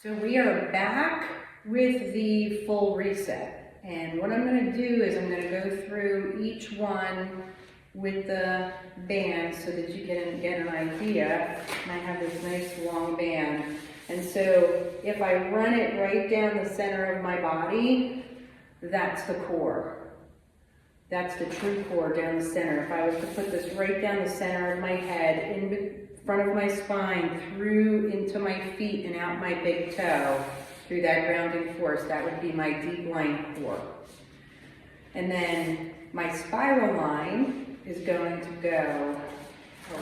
So we are back with the full reset. And what I'm going to do is I'm going to go through each one with the band so that you can get an idea. And I have this nice long band. And so if I run it right down the center of my body, that's the core. That's the true core down the center. If I was to put this right down the center of my head, in front of my spine, through into my feet and out my big toe, through that grounding force, that would be my deep line core. And then my spiral line is going to go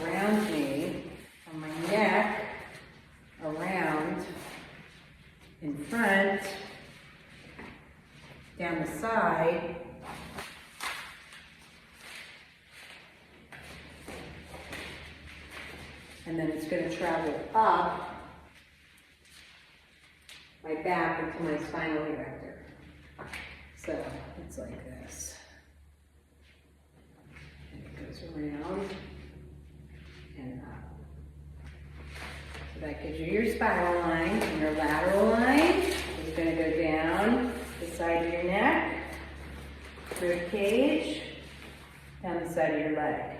around me, on my neck, around, in front, down the side, and then it's going to travel up my back into my spinal erector. So it's like this. And it goes around and up. So that gives you your spiral line, and your lateral line is going to go down the side of your neck, rib cage, down the side of your leg.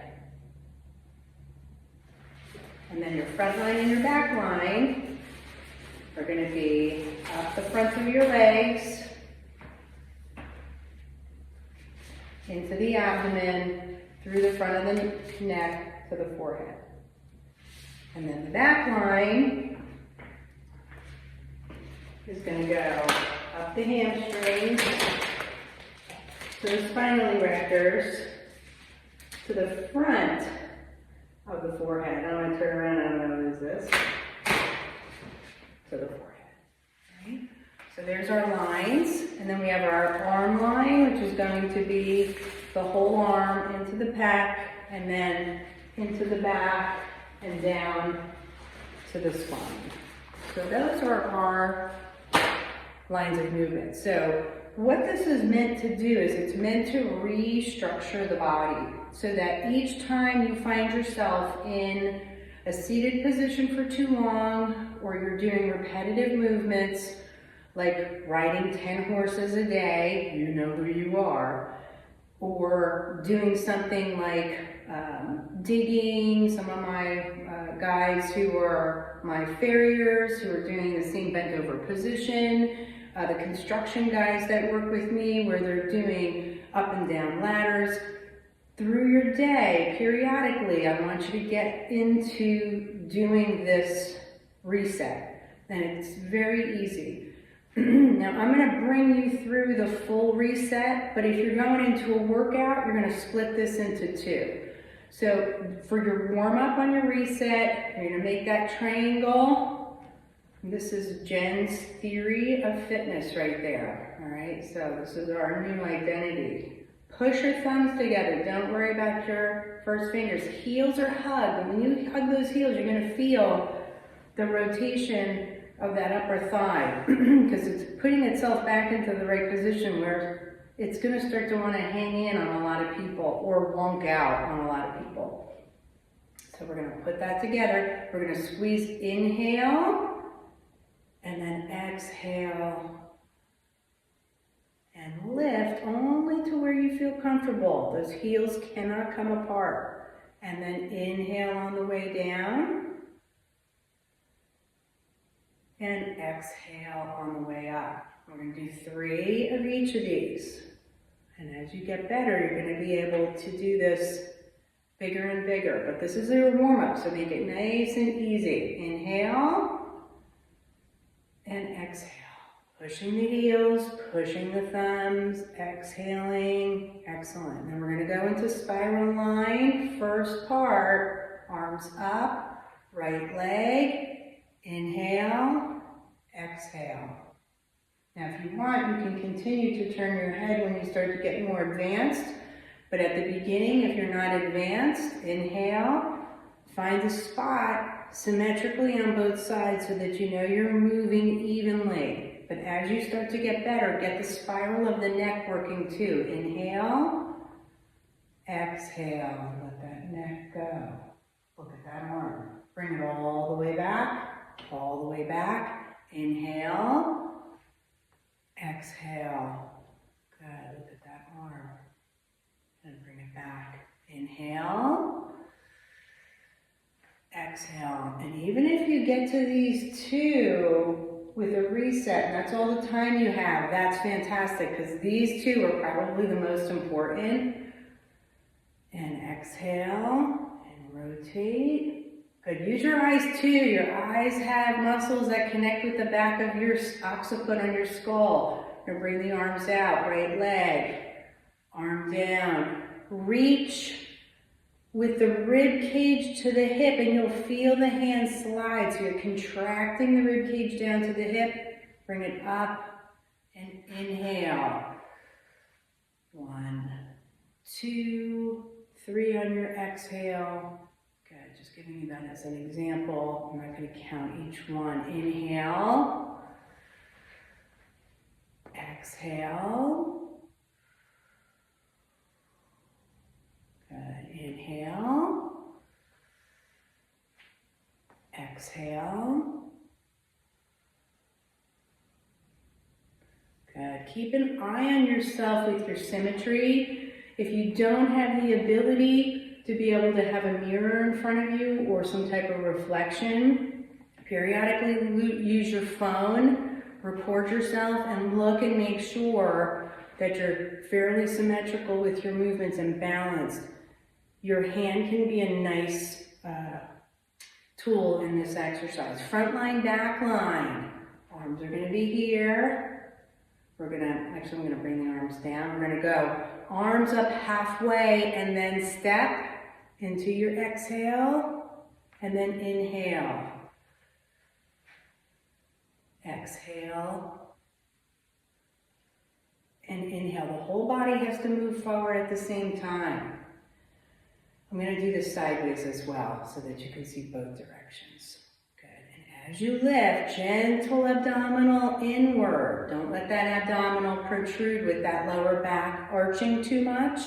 And then your front line and your back line are going to be up the front of your legs, into the abdomen, through the front of the neck to the forehead. And then the back line is going to go up the hamstrings, to the spinal erectors, to the front of the forehead. I'm going to turn around. I don't know what is this. To the forehead. Right? So there's our lines, and then we have our arm line, which is going to be the whole arm into the pec, and then into the back and down to the spine. So those are our lines of movement. So what this is meant to do is it's meant to restructure the body so that each time you find yourself in a seated position for too long, or you're doing repetitive movements like riding 10 horses a day, you know who you are, or doing something like digging. Some of my guys who are my farriers who are doing the same bent over position, the construction guys that work with me where they're doing up and down ladders. Through your day, periodically, I want you to get into doing this reset. And it's very easy. Now, I'm going to bring you through the full reset, but if you're going into a workout, you're going to split this into two. So for your warm-up on your reset, you're going to make that triangle. This is Jen's theory of fitness right there. All right, so this is our new identity. Push your thumbs together. Don't worry about your first fingers. Heels are hugged. And when you hug those heels, you're going to feel the rotation of that upper thigh because it's putting itself back into the right position where it's going to start to want to hang in on a lot of people or wonk out on a lot of people. So we're going to put that together. We're going to squeeze, inhale, and then exhale. And lift only to where you feel comfortable. Those heels cannot come apart. And then inhale on the way down. And exhale on the way up. We're going to do 3 of each of these. And as you get better, you're going to be able to do this bigger and bigger. But this is your warm-up, so make it nice and easy. Inhale and exhale. Pushing the heels, pushing the thumbs, exhaling. Excellent. Then we're going to go into spiral line. First part, arms up, right leg. Inhale, exhale. Now if you want, you can continue to turn your head when you start to get more advanced. But at the beginning, if you're not advanced, inhale. Find a spot symmetrically on both sides so that you know you're moving evenly. But as you start to get better, get the spiral of the neck working too. Inhale, exhale, let that neck go. Look at that arm. Bring it all the way back, Inhale. Exhale. Good. Look at that arm. And bring it back. Inhale. Exhale. And even if you get to these two with a reset, and that's all the time you have, that's fantastic, because these two are probably the most important. And exhale and rotate. Good. Use your eyes too. Your eyes have muscles that connect with the back of your occiput on your skull. And bring the arms out. Right leg. Arm down. Reach with the rib cage to the hip, and you'll feel the hands slide. So you're contracting the rib cage down to the hip. Bring it up and inhale. 1, 2, 3 on your exhale. Good. Just giving you that as an example. I'm not going to count each one. Inhale. Exhale. Good. Inhale. Exhale. Good. Keep an eye on yourself with your symmetry. If you don't have the ability to be able to have a mirror in front of you or some type of reflection, periodically use your phone, record yourself, and look and make sure that you're fairly symmetrical with your movements and balanced. Your hand can be a nice tool in this exercise. Front line, back line. Arms are going to be here. I'm going to bring the arms down. We're going to go arms up halfway and then step into your exhale and then inhale. Exhale and inhale. The whole body has to move forward at the same time. I'm going to do this sideways as well so that you can see both directions. Good. And as you lift, gentle abdominal inward. Don't let that abdominal protrude with that lower back arching too much.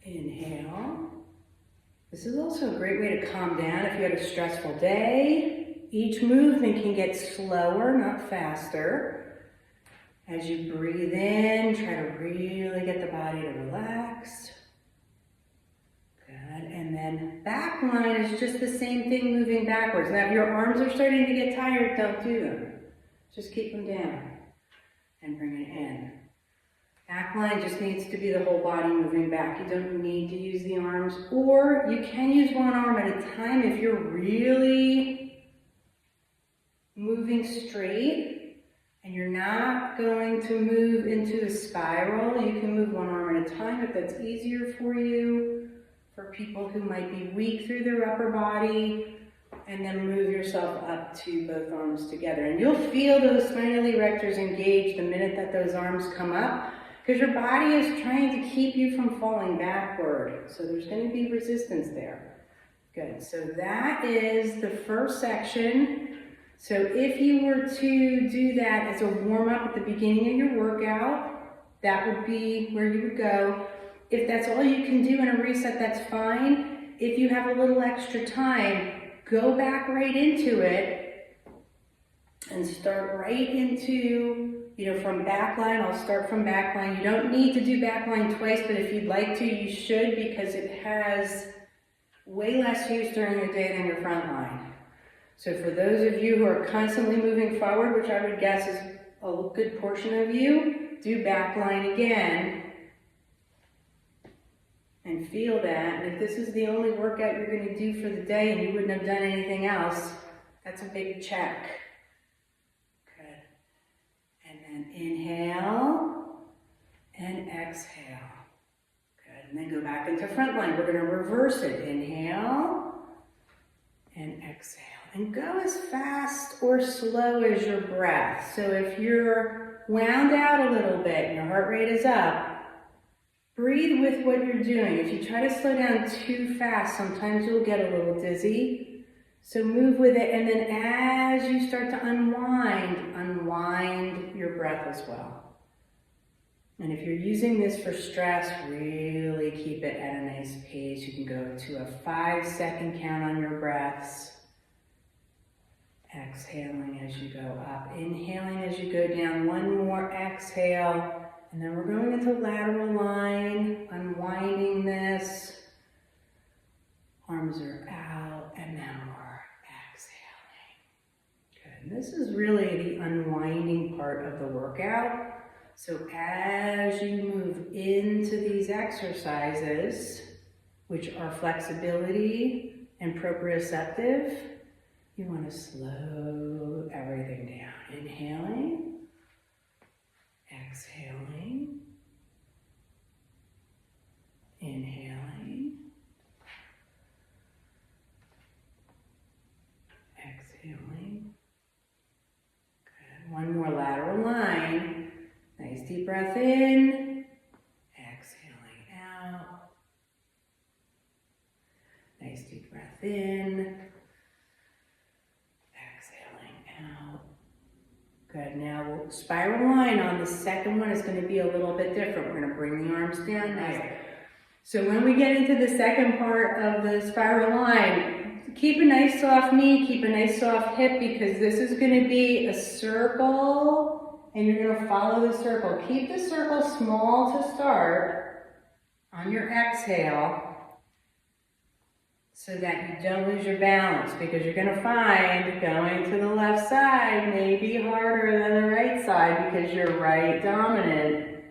Inhale. This is also a great way to calm down if you had a stressful day. Each movement can get slower, not faster. As you breathe in, try to really get the body to relax. Good. And then back line is just the same thing, moving backwards. Now, if your arms are starting to get tired, don't do them. Just keep them down and bring it in. Back line just needs to be the whole body moving back. You don't need to use the arms, or you can use one arm at a time if you're really moving straight and you're not going to move into a spiral. You can move one arm at a time if that's easier for you. For people who might be weak through their upper body, and then move yourself up to both arms together. And you'll feel those spinal erectors engage the minute that those arms come up, because your body is trying to keep you from falling backward. So there's going to be resistance there. Good. So that is the first section. So if you were to do that as a warm-up at the beginning of your workout, that would be where you would go. If that's all you can do in a reset, that's fine. If you have a little extra time, go back right into it and start right into, from back line. I'll start from back line. You don't need to do back line twice, but if you'd like to, you should, because it has way less use during the day than your front line. So for those of you who are constantly moving forward, which I would guess is a good portion of you, do back line again. And feel that. And if this is the only workout you're going to do for the day and you wouldn't have done anything else, that's a big check. Good. And then inhale and exhale. Good. And then go back into front line. We're going to reverse it. Inhale and exhale. And go as fast or slow as your breath. So if you're wound out a little bit and your heart rate is up, breathe with what you're doing. If you try to slow down too fast, sometimes you'll get a little dizzy. So move with it, and then as you start to unwind your breath as well. And if you're using this for stress, really keep it at a nice pace. You can go to a 5-second count on your breaths. Exhaling as you go up, inhaling as you go down, one more exhale, and then we're going into lateral line, unwinding this, arms are out, and then we're exhaling. Good, this is really the unwinding part of the workout. So as you move into these exercises, which are flexibility and proprioceptive, you want to slow everything down. Inhaling, exhaling, inhaling, exhaling. Good. One more lateral line. Nice deep breath in, exhaling out. Nice deep breath in. Good, now we'll spiral line on the second one is going to be a little bit different. We're going to bring the arms down now. So when we get into the second part of the spiral line, keep a nice soft knee, keep a nice soft hip, because this is going to be a circle and you're going to follow the circle. Keep the circle small to start on your exhale, so that you don't lose your balance, because you're going to find going to the left side may be harder than the right side because you're right dominant.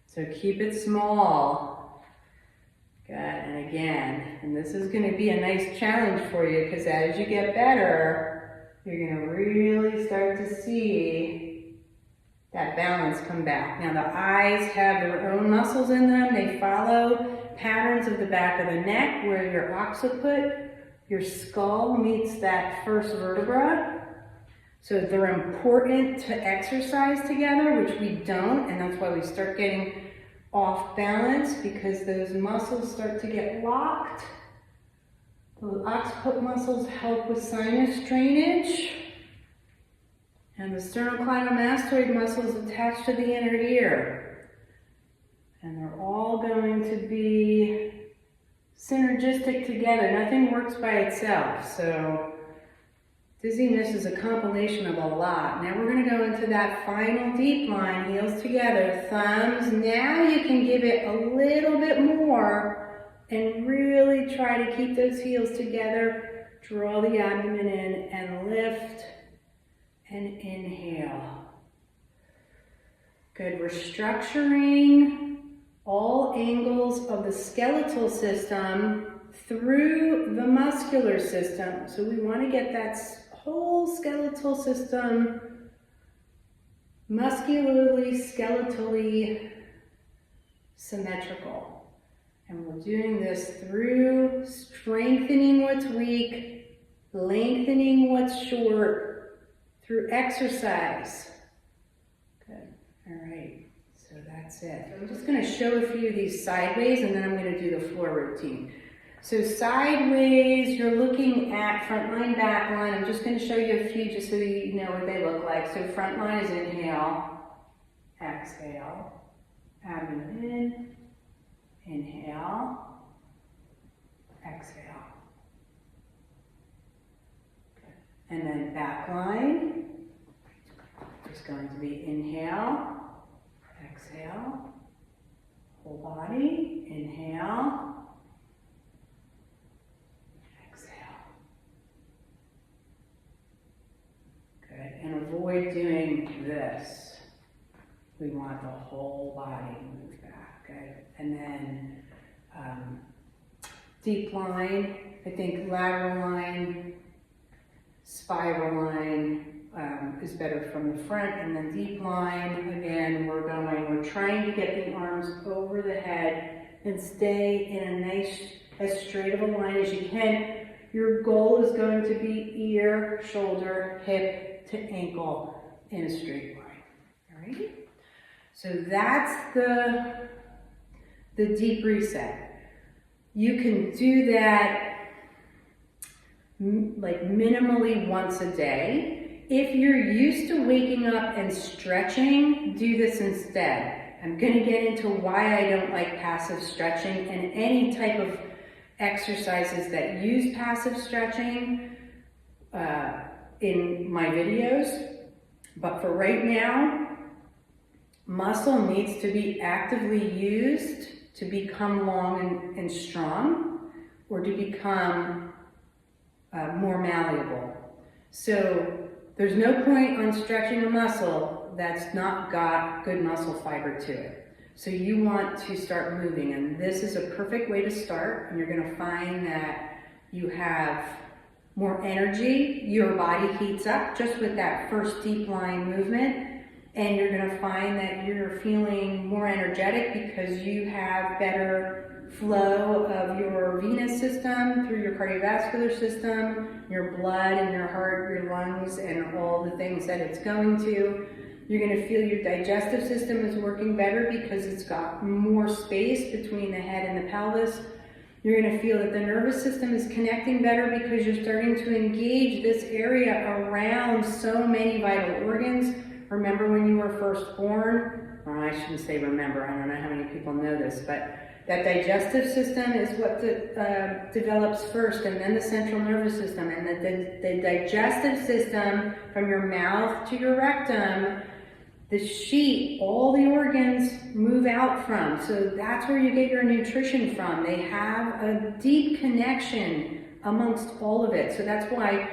So keep it small. Good, and again, and this is going to be a nice challenge for you, because as you get better, you're going to really start to see that balance come back. Now the eyes have their own muscles in them. They follow patterns of the back of the neck where your occiput, your skull meets that first vertebra. So they're important to exercise together, which we don't, and that's why we start getting off balance, because those muscles start to get locked. The occiput muscles help with sinus drainage, and the sternocleidomastoid muscles attached to the inner ear. And they're all going to be synergistic together. Nothing works by itself. So dizziness is a compilation of a lot. Now we're going to go into that final deep line, heels together, thumbs. Now you can give it a little bit more and really try to keep those heels together. Draw the abdomen in and lift and inhale. Good, we're structuring all angles of the skeletal system through the muscular system. So we want to get that whole skeletal system muscularly, skeletally symmetrical. And we're doing this through strengthening what's weak, lengthening what's short, through exercise. Good, all right. So that's it. I'm just going to show a few of these sideways, and then I'm going to do the floor routine. So sideways, you're looking at front line, back line. I'm just going to show you a few just so you know what they look like. So front line is inhale, exhale, abdomen in, inhale, exhale. Good. And then back line is going to be inhale, exhale, whole body, inhale, exhale. Good, and avoid doing this. We want the whole body to move back, good. And then deep line, I think lateral line, spiral line, is better from the front, and then deep line, again, we're trying to get the arms over the head and stay in a nice, as straight of a line as you can. Your goal is going to be ear, shoulder, hip to ankle in a straight line, all right? So that's the deep reset. You can do that like minimally once a day. If you're used to waking up and stretching, do this instead. I'm going to get into why I don't like passive stretching, and any type of exercises that use passive stretching in my videos. But for right now, muscle needs to be actively used to become long and strong, or to become more malleable. So there's no point on stretching a muscle that's not got good muscle fiber to it. So you want to start moving, and this is a perfect way to start, and you're gonna find that you have more energy, your body heats up just with that first deep line movement, and you're gonna find that you're feeling more energetic because you have better flow of your venous system through your cardiovascular system, your blood and your heart, your lungs, and all the things that it's going to. You're gonna feel your digestive system is working better because it's got more space between the head and the pelvis. You're gonna feel that the nervous system is connecting better because you're starting to engage this area around so many vital organs. Remember when you were first born? Or I shouldn't say remember, I don't know how many people know this, but that digestive system is what develops first, and then the central nervous system. And the digestive system, from your mouth to your rectum, the sheet, all the organs move out from. So that's where you get your nutrition from. They have a deep connection amongst all of it. So that's why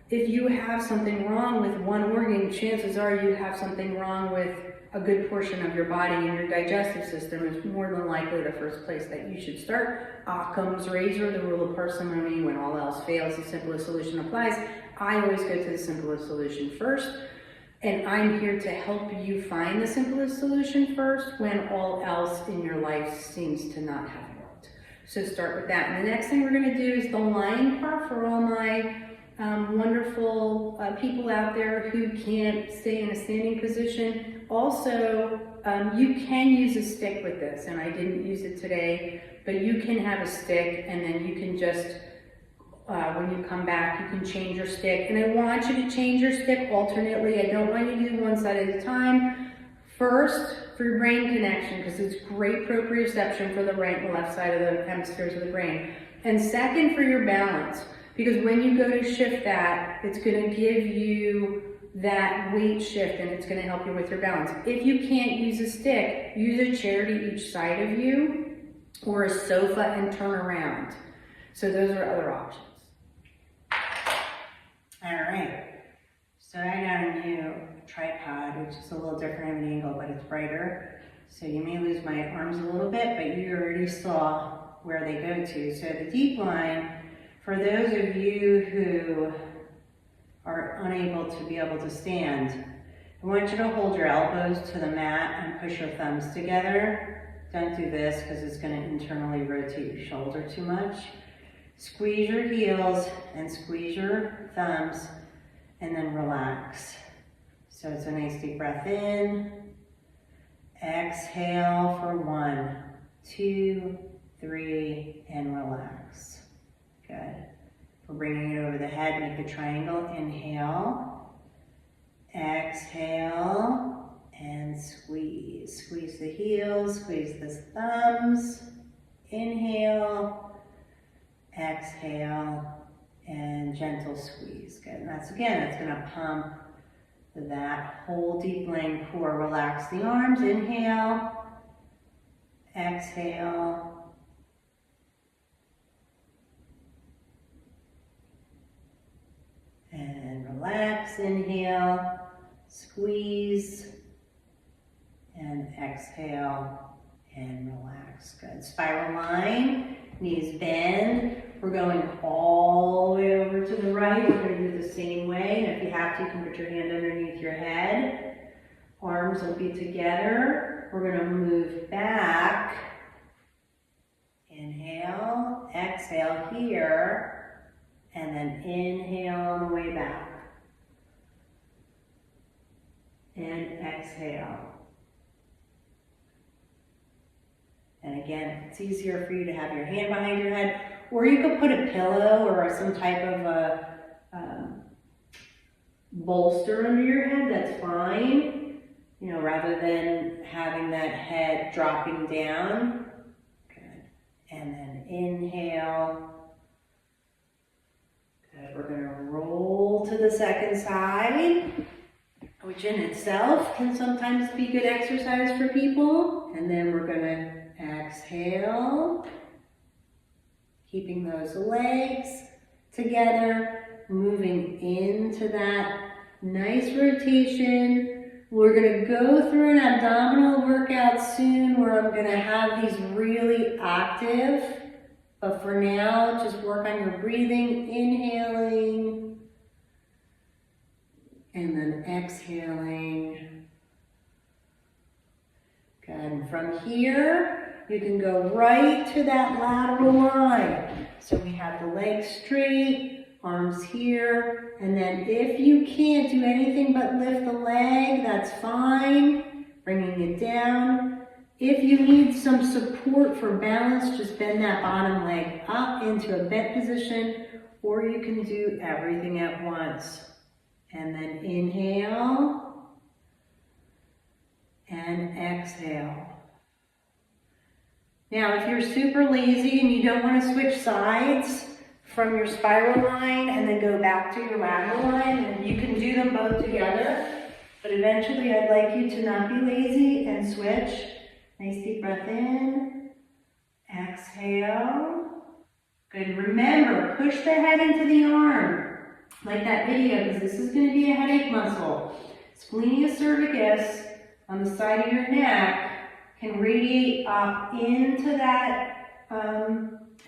if you have something wrong with one organ, chances are you have something wrong with a good portion of your body, and your digestive system is more than likely the first place that you should start. Occam's razor, the rule of parsimony: when all else fails, the simplest solution applies. I always go to the simplest solution first, and I'm here to help you find the simplest solution first when all else in your life seems to not have worked. So start with that. And the next thing we're going to do is the lying part for all my wonderful people out there who can't stay in a standing position. Also, you can use a stick with this, and I didn't use it today, but you can have a stick, and then you can just, when you come back, you can change your stick. And I want you to change your stick alternately. I don't want you to do one side at a time. First, for your brain connection, because it's great proprioception for the right and left side of the hemispheres of the brain. And second, for your balance. Because when you go to shift that, it's going to give you that weight shift, and it's going to help you with your balance. If you can't use a stick, use a chair to each side of you, or a sofa and turn around. So those are other options. All right. So I got a new tripod, which is a little different of an angle, but it's brighter. So you may lose my arms a little bit, but you already saw where they go to. So the deep line, for those of you who are unable to be able to stand, I want you to hold your elbows to the mat and push your thumbs together. Don't do this because it's going to internally rotate your shoulder too much. Squeeze your heels and squeeze your thumbs, and then relax. So it's a nice deep breath in. Exhale for 1, 2, 3, and relax. Good. We're bringing it over the head, make a triangle. Inhale, exhale, and squeeze. Squeeze the heels, squeeze the thumbs. Inhale, exhale, and gentle squeeze. Good. And that's going to pump that whole deep laying core. Relax the arms. Inhale, exhale, and relax. Inhale, squeeze, and exhale, and relax. Good. Spiral line, knees bend. We're going all the way over to the right. We're going to do the same way, and if you have to, you can put your hand underneath your head. Arms will be together. We're going to move back. Inhale, exhale here. And then inhale on the way back. And exhale. And again, it's easier for you to have your hand behind your head, or you could put a pillow or some type of a bolster under your head, that's fine. You know, rather than having that head dropping down. Good. And then inhale. Good. We're going to roll to the second side, which in itself can sometimes be good exercise for people. And then we're gonna exhale, keeping those legs together, moving into that nice rotation. We're gonna go through an abdominal workout soon where I'm gonna have these really active, but for now, just work on your breathing, inhaling, and then exhaling. Good, and from here, you can go right to that lateral line. So we have the legs straight, arms here, and then if you can't do anything but lift the leg, that's fine, bringing it down. If you need some support for balance, just bend that bottom leg up into a bent position, or you can do everything at once. And then inhale and exhale. Now, if you're super lazy and you don't want to switch sides from your spiral line and then go back to your lateral line, then you can do them both together. But eventually, I'd like you to not be lazy and switch. Nice deep breath in, exhale. Good, remember, push the head into the arm. Like that video, because this is going to be a headache muscle. Splenius cervicus on the side of your neck can radiate up into that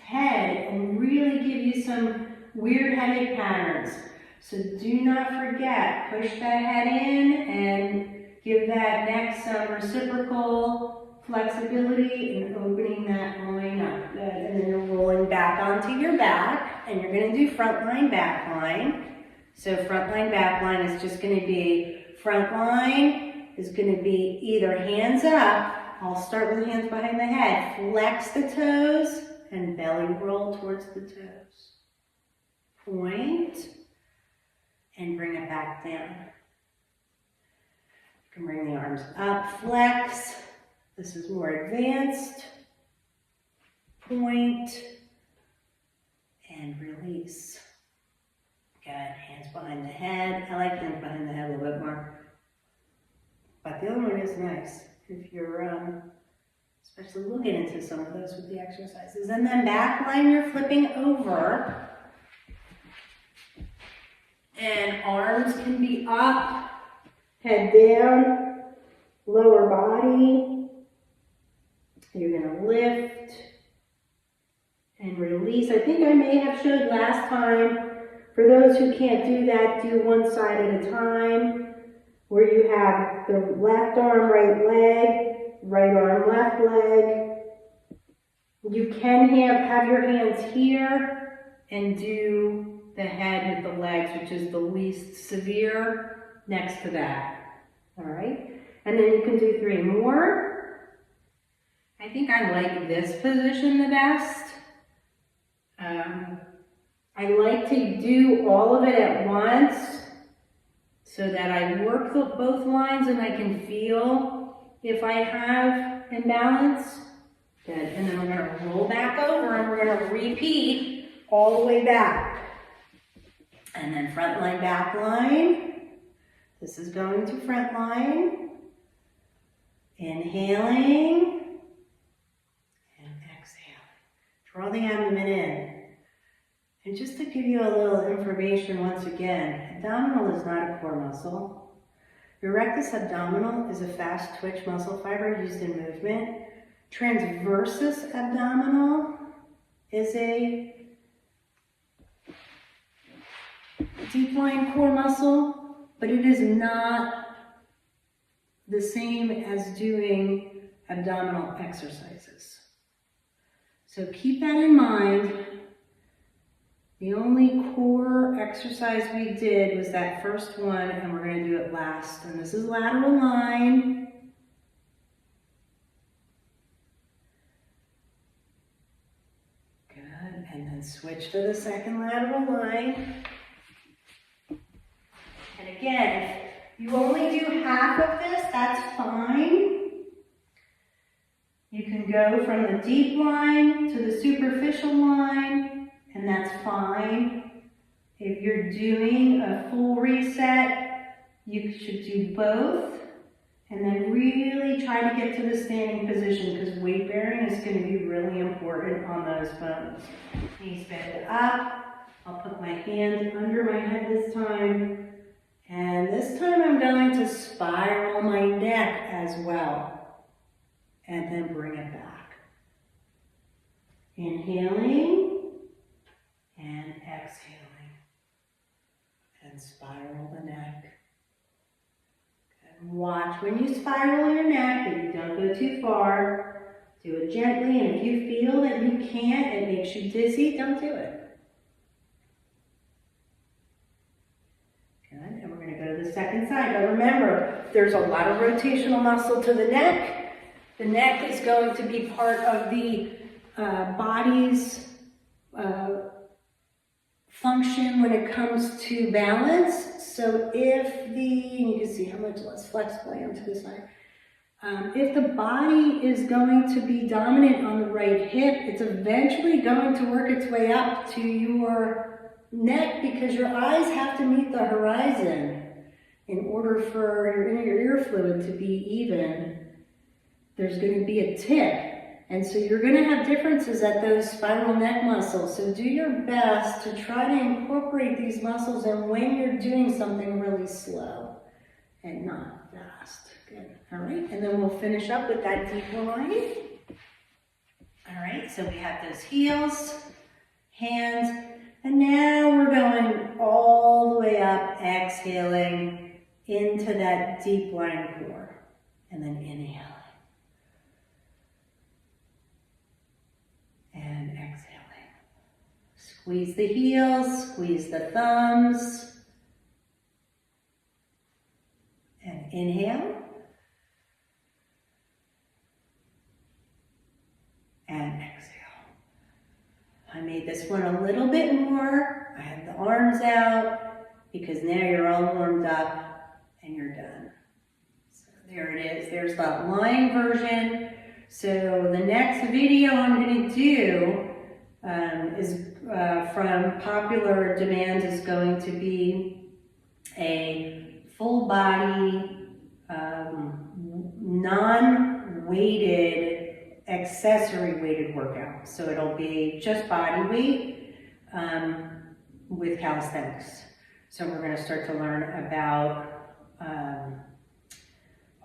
head and really give you some weird headache patterns. So do not forget, push that head in and give that neck some reciprocal flexibility and opening that loin up. Good. And then you're rolling back onto your back, and you're going to do front line, back line. So front line, back line is just going to be, front line is going to be either hands up. I'll start with hands behind the head. Flex the toes and belly roll towards the toes. Point and bring it back down. You can bring the arms up, flex. This is more advanced. Point and release. Good, hands behind the head. I like hands behind the head a little bit more. But the other one is nice if you're, especially we'll get into some of those with the exercises. And then back line, you're flipping over. And arms can be up, head down, lower body. You're gonna lift and release. I think I may have showed last time. For those who can't do that, do one side at a time, where you have the left arm, right leg, right arm, left leg. You can have your hands here and do the head with the legs, which is the least severe, next to that. All right? And then you can do 3 more. I think I like this position the best. I like to do all of it at once so that I work both lines and I can feel if I have imbalance. Good. And then we're going to roll back over and we're going to repeat all the way back. And then front line, back line. This is going to front line. Inhaling and exhaling. Draw the abdomen in. And just to give you a little information once again, abdominal is not a core muscle. Your rectus abdominal is a fast twitch muscle fiber used in movement. Transversus abdominal is a deep line core muscle, but it is not the same as doing abdominal exercises. So keep that in mind. The only core exercise we did was that first one, and we're going to do it last. And this is lateral line. Good. And then switch to the second lateral line. And again, if you only do half of this, that's fine. You can go from the deep line to the superficial line, and that's fine. If you're doing a full reset, you should do both. And then really try to get to the standing position because weight bearing is going to be really important on those bones. Knees bend up. I'll put my hand under my head this time. And this time I'm going to spiral my neck as well. And then bring it back. Inhaling and exhaling. And spiral the neck. Watch when you spiral your neck that you don't go too far. Do it gently, and if you feel that you can't, it makes you dizzy, don't do it. Good, and we're going to go to the second side. Now remember, there's a lot of rotational muscle to the neck. The neck is going to be part of the body's function when it comes to balance. So if you can see how much less flexible I am to the side. If the body is going to be dominant on the right hip, it's eventually going to work its way up to your neck because your eyes have to meet the horizon in order for your inner ear fluid to be even. There's going to be a tip. And so you're going to have differences at those spiral neck muscles. So do your best to try to incorporate these muscles in when you're doing something really slow and not fast. Good. All right. And then we'll finish up with that deep line. All right. So we have those heels, hands, and now we're going all the way up, exhaling into that deep line core. And then inhale. And exhaling. Squeeze the heels, squeeze the thumbs. And inhale. And exhale. I made this one a little bit more. I have the arms out because now you're all warmed up and you're done. So there it is. There's that lying version. So the next video I'm going to do is from popular demand is going to be a full body, non-weighted, accessory weighted workout. So it'll be just body weight with calisthenics. So we're going to start to learn about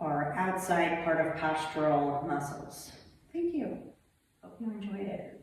our outside part of postural muscles. Thank you. Hope you enjoyed it.